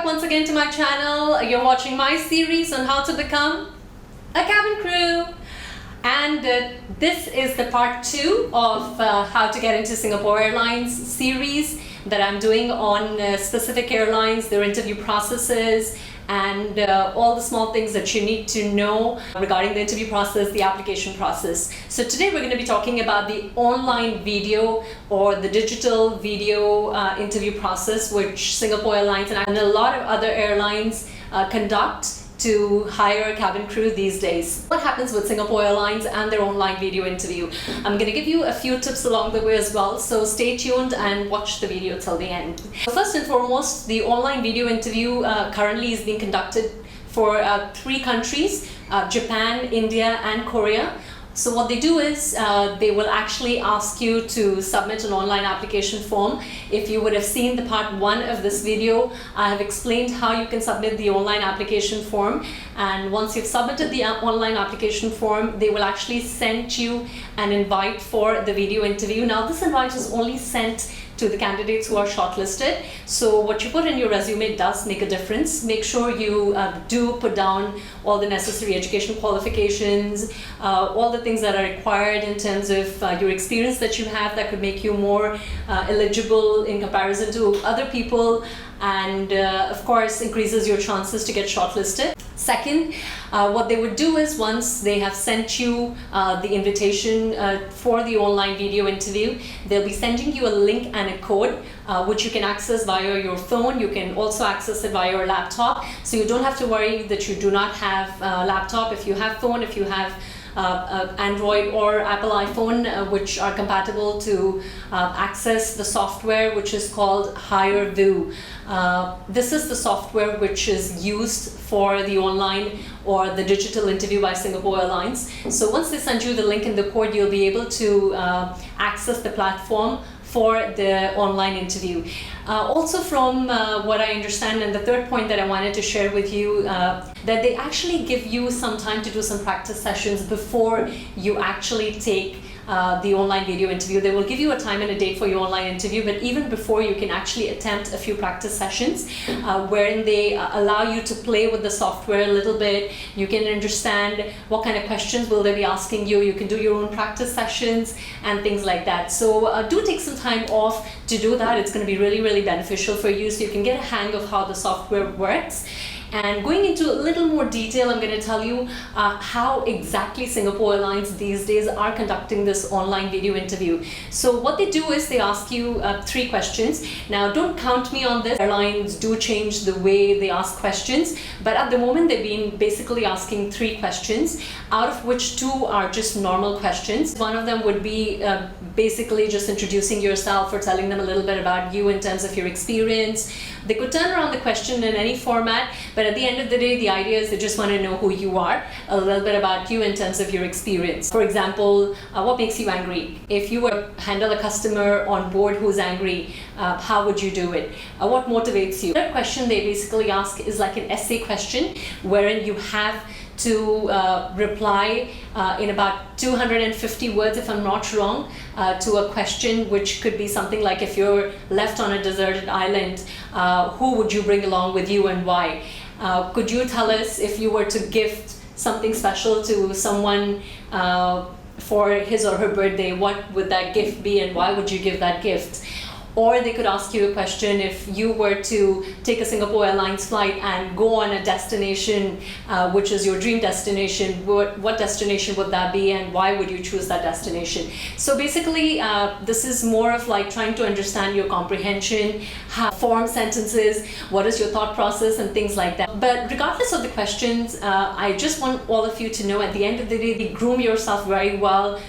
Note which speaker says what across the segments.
Speaker 1: once again to my channel. You're watching my series on how to become a cabin crew. And this is the part 2 of how to get into Singapore Airlines series that I'm doing on specific airlines, their interview processes, and all the small things that you need to know regarding the interview process, the application process. So today we're going to be talking about the online video or the digital video interview process, which Singapore Airlines and a lot of other airlines conduct to hire a cabin crew these days. What happens with Singapore Airlines and their online video interview? I'm going to give you a few tips along the way as well, so stay tuned and watch the video till the end. First and foremost, the online video interview currently is being conducted for 3 countries, Japan, India and Korea. So what they do is they will actually ask you to submit an online application form. If you would have seen the part 1 of this video, I have explained how you can submit the online application form. And once you've submitted the online application form, they will actually send you an invite for the video interview. Now this invite is only sent to the candidates who are shortlisted. So what you put in your resume does make a difference. Make sure you do put down all the necessary education qualifications, all the things that are required in terms of your experience that you have that could make you more eligible in comparison to other people, and of course increases your chances to get shortlisted. Second, what they would do is once they have sent you the invitation for the online video interview, they'll be sending you a link and a code which you can access via your phone. You can also access it via your laptop, so you don't have to worry that you do not have a laptop. If you have phone, if you have Android or Apple iPhone which are compatible to access the software which is called HireView. This is the software which is used for the online or the digital interview by Singapore Airlines. So once they send you the link and the code, you'll be able to access the platform for the online interview. Also from what I understand, and the third point that I wanted to share with you, that they actually give you some time to do some practice sessions before you actually take the online video interview. They will give you a time and a date for your online interview, but even before, you can actually attempt a few practice sessions wherein they allow you to play with the software a little bit. You can understand what kind of questions will they be asking you. You can do your own practice sessions and things like that. So do take some time off to do that. It's going to be really, really beneficial for you, so you can get a hang of how the software works. And going into a little more detail, I'm going to tell you how exactly Singapore Airlines these days are conducting this online video interview. So what they do is they ask you 3 questions. Now don't count me on this. Airlines do change the way they ask questions, but at the moment they've been basically asking 3 questions, out of which 2 are just normal questions. One of them would be basically just introducing yourself or telling them a little bit about you in terms of your experience. They could turn around the question in any format, but at the end of the day, the idea is they just want to know who you are, a little bit about you in terms of your experience. For example, what makes you angry? If you were to handle a customer on board who's angry, how would you do it? What motivates you? The question they basically ask is like an essay question, wherein you have to reply in about 250 words, if I'm not wrong, to a question which could be something like, if you're left on a deserted island, who would you bring along with you and why? Could you tell us, if you were to gift something special to someone for his or her birthday, what would that gift be and why would you give that gift? Or they could ask you a question, if you were to take a Singapore Airlines flight and go on a destination which is your dream destination, what destination would that be and why would you choose that destination? So basically this is more of like trying to understand your comprehension, how to form sentences, what is your thought process and things like that. But regardless of the questions, I just want all of you to know, at the end of the day, groom yourself very well,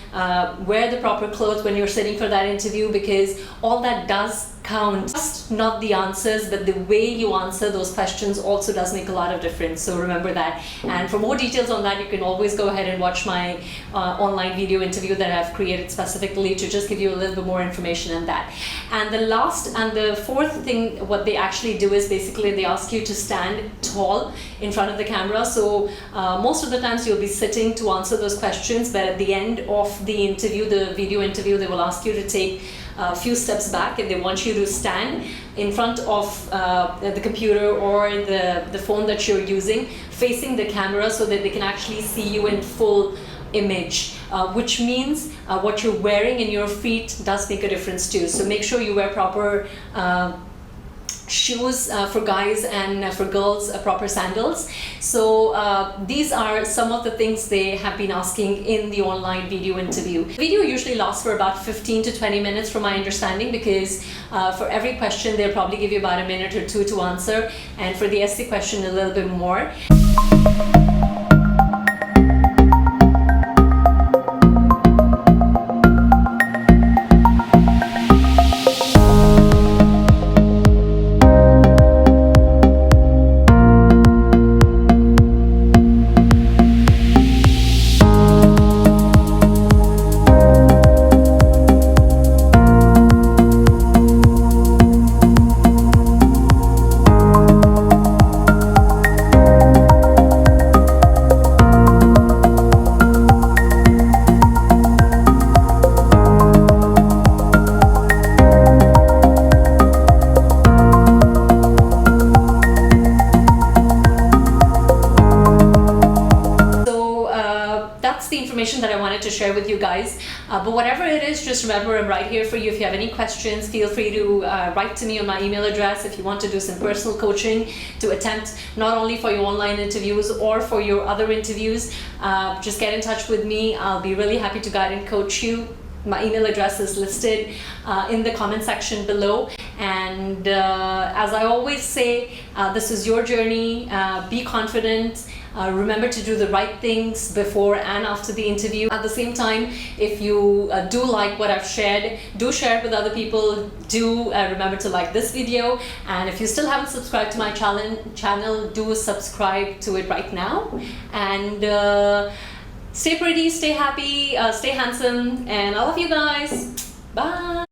Speaker 1: wear the proper clothes when you're sitting for that interview, because all that does count. Just not the answers, but the way you answer those questions also does make a lot of difference. So remember that. And for more details on that, you can always go ahead and watch my online video interview that I've created specifically to just give you a little bit more information on that. And the last and the fourth thing, what they actually do is basically they ask you to stand tall in front of the camera. So most of the times you'll be sitting to answer those questions, but at the end of the interview, the video interview, they will ask you to take a few steps back, and they want you to stand in front of the computer or the phone that you're using, facing the camera so that they can actually see you in full image, which means what you're wearing in your feet does make a difference too. So make sure you wear proper shoes for guys, and for girls proper sandals. So these are some of the things they have been asking in the online video interview. The video usually lasts for about 15 to 20 minutes from my understanding, because for every question they'll probably give you about a minute or two to answer, and for the essay question a little bit more. That's the information that I wanted to share with you guys. But whatever it is, just remember I'm right here for you. If you have any questions, feel free to write to me on my email address. If you want to do some personal coaching to attempt not only for your online interviews or for your other interviews, just get in touch with me. I'll be really happy to guide and coach you. My email address is listed in the comment section below. And as I always say, this is your journey. Be confident. Remember to do the right things before and after the interview. At the same time, if you do like what I've shared, do share it with other people. Do remember to like this video. And if you still haven't subscribed to my channel, do subscribe to it right now. And stay pretty, stay happy, stay handsome, and I love you guys. Bye.